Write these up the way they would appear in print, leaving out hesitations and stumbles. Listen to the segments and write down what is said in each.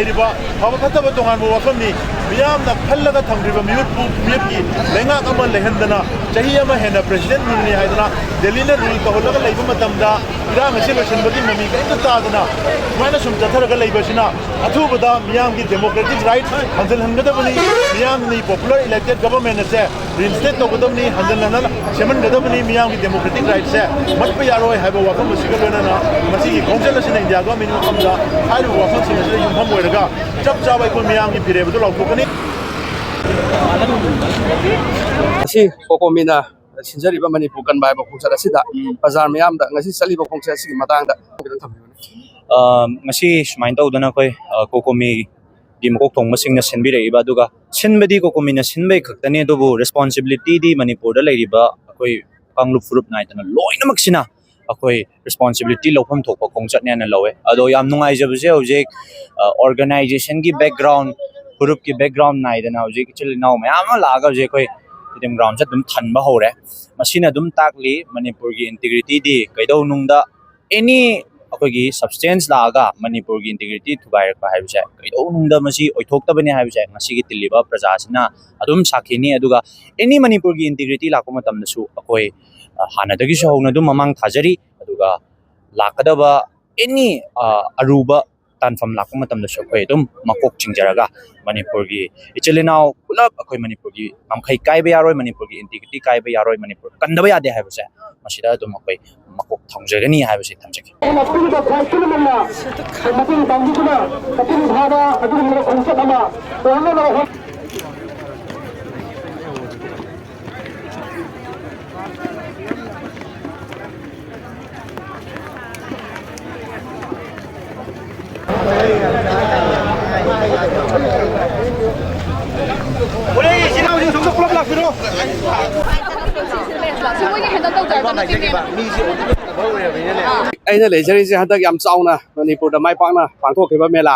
लेरिबा फब फतब तोंगान वफमनी मियामना खल्लगा थंग्रिबा मियुटकी लेंगाक अमा लेहंदना चाही अमा हेना प्रेसिडेंट रुलनी हाइदना दिल्लीना रूल तहलगा लेबा मतमदा इरांग असे लोशनबगी ममी कइंदा तादना सुमाइना सुम चथरगा लेबसिना अथुबदा मियामगी डेमोक्रेटिक राइट हंजल हंगदबनी मियामनी पॉपुलर इलेक्टेड गवर्नमेंट से रिइंस्टेट तोगदबनी हंजल हनल सेमनगदबनी मियामगी डेमोक्रेटिक राइट से मत पे यारोय हाइबा वफम मसिगा लोनना मसिगी खौंजल असिना इंडिया गो मिनु खमदा हाइबा वफम सिमसे युमफम ओइरगा चप चाबा को मियामगी फिरेबदो लाउथोकनी asi kokomina sinjariba manipur kan bai ba khungsa asida bazar miyam da ngasi saliba khungsa asigi matang da ngasi smain tawdana koi kokomi gi mokok thong masing na sinbi reiba duga sinbedi kokomi na sinbai khaktani dobu responsibility di manipur da leiriba koi kanglup furup nai tana loina maksina akoi responsibility lopham thokpa khongchat ne na lawe ado yam nungai jabse object organization ki background group की background नाई दना उजे कि चल now मयाम लागा उजे कोई इदम ग्राउंड से तुम थन बा होरे मशीन दुम ताकली मणिपुर की इंटीग्रिटी दी कैदौ नुंगदा एनी अखोगी सब्सटेंस लागा मणिपुर की इंटीग्रिटी थुगायर का हाइबसे कैदौ नुंगदा मसी ओइथोक्तबने हाइबसे ngasi की तिलिबा प्रजासना अदुम साखिनी अदुगा एनी मणिपुर की इंटीग्रिटी लाको मतमदसु अखोई हानदगी सौना दुम ममांग थाजरी अदुगा लाकदबा एनी अरुबा तानफम लाको मतमदसु अखोई दुम मकोक चिंजरगा मणिपुर की इचलिनाव पुलब अखोई मणिपुर की नमखै कायबे यारोय मणिपुर की इंटीग्रिटी कायबे यारोय मणिपुर कंदबा यादे हाइबसे मसिदा दुम अखोई मकोक थंजगनी हाइबसे थमजके aina lejari se hadak yam chauna manipur da mai pakna pangthokhiba mela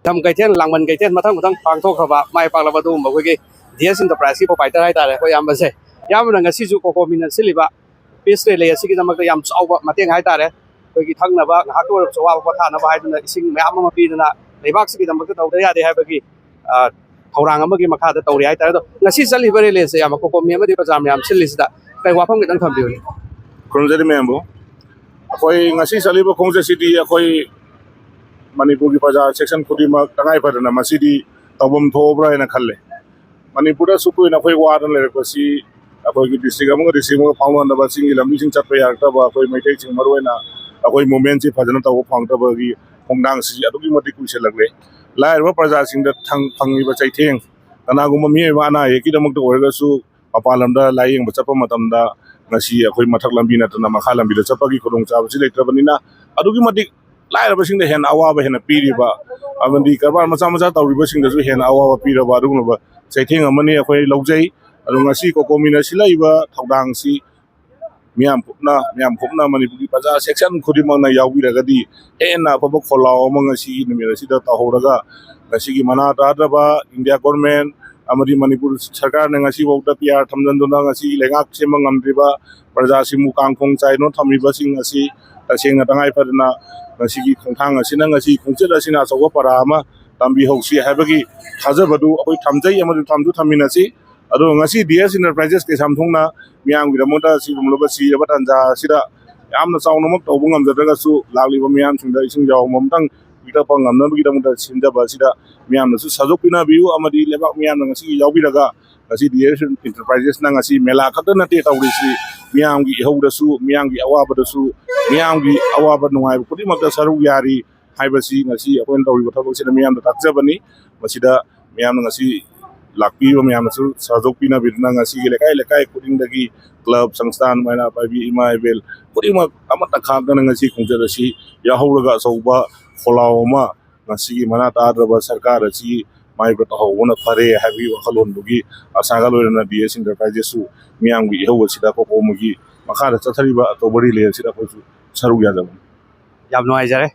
tham kaithen langman kaithen mathang mathang pangthokhraba mai paklaba du ma khogi DS enterprise ko fighter hai tare ko yam base yam ranga si ju ko mina siliba peace le asi ki damak yam chauba mateng hai tare ko gi thangna ba ha ko chawa ba thana ba hai duna ising mayam ma pi duna lebak si ki damak tawda ya de hai ba gi thorang amagi makha da tawri hai tare do ngasi chali bare le se yam ko mi amadi pajam yam silisida kai wafam gi dang thambiu khonjari membo akoi ngasi chaliba khongja city akoi manipur ki praja section khudima tangai padana masidi tabam thobra ena khalle manipur da supu ena khoi waran le ko si akoi ki district among district mo phawna da ba singi lambi sing chatpa yakta ba akoi maitai sing marwena akoi movement si phajana taw phangta ba gi hongdang si adugi mati kuise lagle lai ba praja sing da thang phangi ba chaitheng kana gum mi ba na ye ki damak to orga su apalam da lai yeng ba chapa matam da ngasi akoi mathak lambi na tana makha lambi da chapa gi khorong cha ba si leitrabanina adugi mati lai ba sing da hen awa ba hen piri ba amandi karbar macha macha tawri ba sing da su hen awa ba pira ba adugna ba chaitheng amani akoi logjai adu ngasi ko komina silai ba thodang si miyam phupna manipur ki praja section khudimang na yawi raga di ena pabok kholao amang si nimira sida tahoraga ngasi ki mana ta ba India government amadi manipur sarkar na ngasi bauta pr thamjan dona ngasi lengak semang amriba praja simu kangkhong chai no thamiba sing ngasi taseng na tangai padna ngasi ki khongthang ngasi na ngasi khongcheda sina chogo para ama tambi hosi habagi thajabadu akoi thamjai amadu thamdu thamina si ado ngasi DS enterprises ke samthungna miyam gi ramota si rumloba si abatanja sida yamna chauna mak tawbungam jadaga su lagliba miyam singda ising jaw momtang ita pangam na gi ramota sinda ba sida miyam su sajokpina biu amadi lebak miyam ngasi yawbi daga ngasi DS enterprises na ngasi mela khadna te tawri si miyam gi hauda su miyam gi awaba da su miyam gi awaba nungai pudi makta saru yari haibasi ngasi apon tawri bathak sida miyam da takjabani masida miyam ngasi lakpi ba miyam su sajokpina bidna ngasi gi lekai kuding dagi club sangstan maina pabi imaibel kuding ma amata khagna ngasi khungja si ya hauraga sauba kholawma ngasi gi mana ta da ba sarkar si mai ba taw wona phare habi wakhalon dugi asaga loina DS enterprises su miyam gi hawa sida ko mugi makha da chathari ba to bari le sida ko su saru ya jam yam no ai jare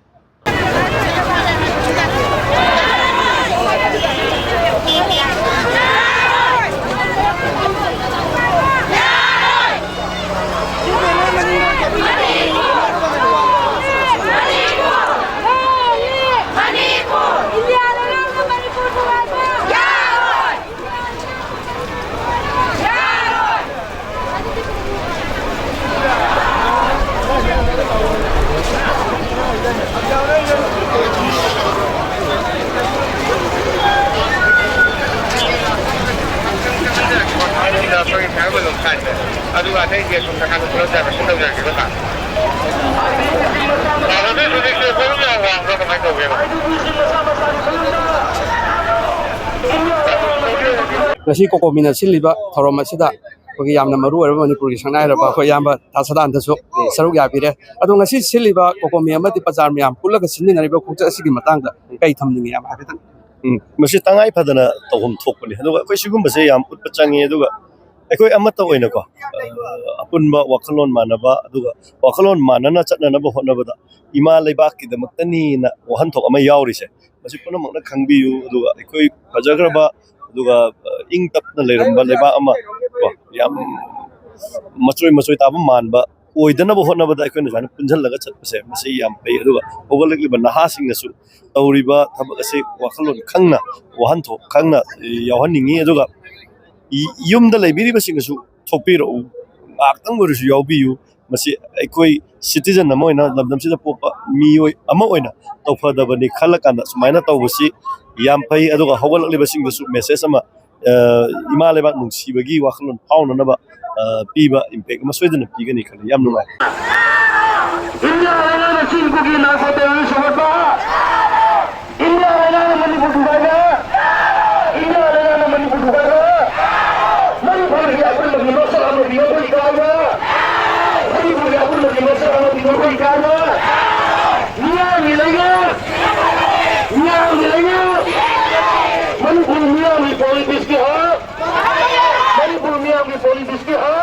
India ngasi kokomina siliba thorom asida kogi yamna maru arba manipur gi sangnai raba ko yamba tasadan dasu saruk ya bire adu ngasi siliba kokomi amati pazar myam pulaga sinni nariba khungcha asigi matangda kai thamni yam habetan masi tangai phadana tohum thokpani aduga koi sigum base yam utpa changi aduga ekoi amata oina ko apunba wakhalon manaba aduga wakhalon manana chatna ba honabada ima leibak ki damaktani na wahan thok ama yauri se masi puna makna khangbiyu aduga ekoi phajagraba aduga ing tapna leiramba leiba ama ko yam machoi taba manba oidana ba honabada ekoi na jana punjal laga chatpase masi yam pei aduga ogalekli ba naha singnasu tawriba thabak ase wakhalon khangna wahan thok khangna yawaningi aduga yumda leibiriba singsu thopiro aktang gorisu yawbiyu masi ekoi citizen ama oina lamdam sida popa mioi ama oina tawfadabani khalakanda sumaina tawbasi yam pai aduga hawalakliba singsu message ama imaleba nungsibagi wakhalon fauna naba piba impact ama soidana pigani khali yam nungai india rana chinkugi na khote wi sobatba india rana mani buduga india rana mani buduga mani bhari apun lagi masala ma diyo koi kaama mani bhari apun lagi masala ma diyo koi kaama niya milega mani bhumi ami politics ki ha mani bhumi ami politics ki ha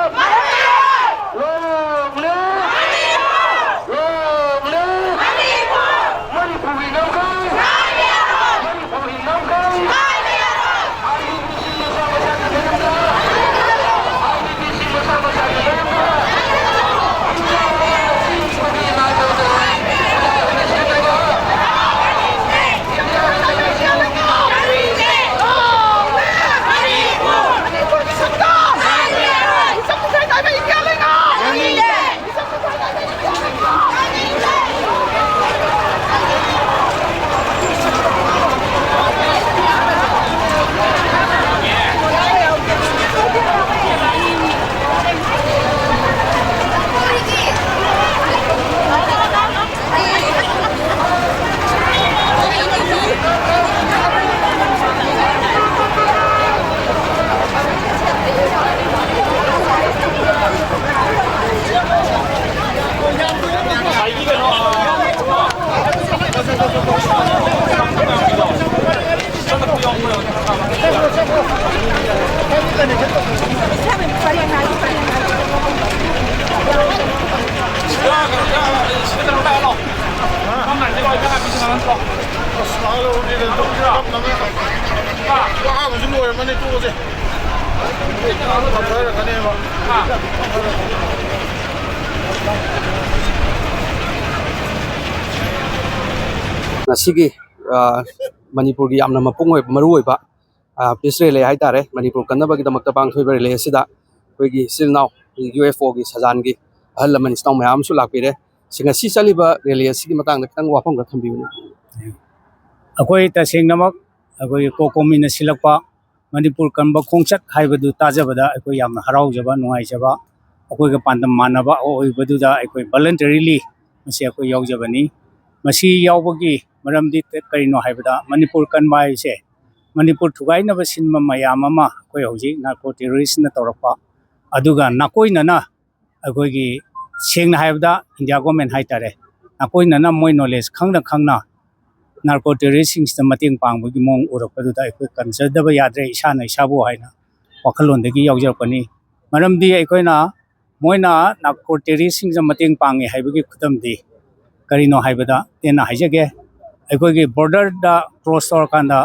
ngasigi manipur gi yamna mapung oi maru oi ba peace rally hai tare manipur kanaba gi damakta bang thoi rally asida koi gi silnau UFO gi sajan gi ahal lamani stong mayam su lakpire singa si chaliba rally asigi matang da tang wafam ga thambiu akoi tasengnamak akoi kokomina silakpa manipur kanba khongchat haibadu tajabada akoi yamna haraujaba nungaijaba akoi ga pandam manaba oibadu da akoi voluntarily masi akoi yaujabani masi yaubagi maramdi karino haibada manipur kanba ise manipur thugaina ba sinma mayam ama akoi hoji narco terrorist na torapa aduga nakoi nana akoi gi sengna haibada india government haitare nakoi nana moi knowledge khangna narco terrorist sing mating pangbugi mong urakpadu da ekoi kanjadaba yadre isana isabu haina wakhalon degi yaujapani maramdi ekoina moina narco terrorist sing mating pangi haibagi khudamdi karino haibada tena haijage ekoi gi border da cross tor kanda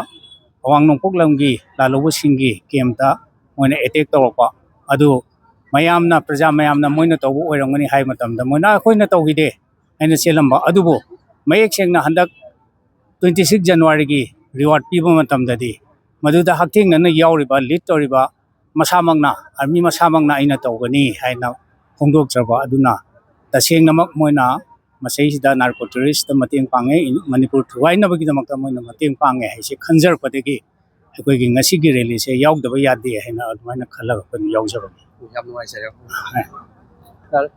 awang poklamgi lalobu singi kemta moina attack torpa adu mayamna praja mayamna moina tobu oirangani hai matamda moina ekoina togide aina selamba adubo mayek sengna handak 26 January gi reward piba matamdadi maduda hakting na yauriba lead toriba masamangna army masamangna aina togani haina hongdok jaba aduna tasengnamak moina masai sida narco terrorist mating pange manipur thuaina bagi damakta moina mating pange haise khanjar padegi ekoi gi ngasi gi rally se yaugdaba yadi haina admaina khalaga pan yaujaba yam nuai sa ꯌꯥꯔꯦ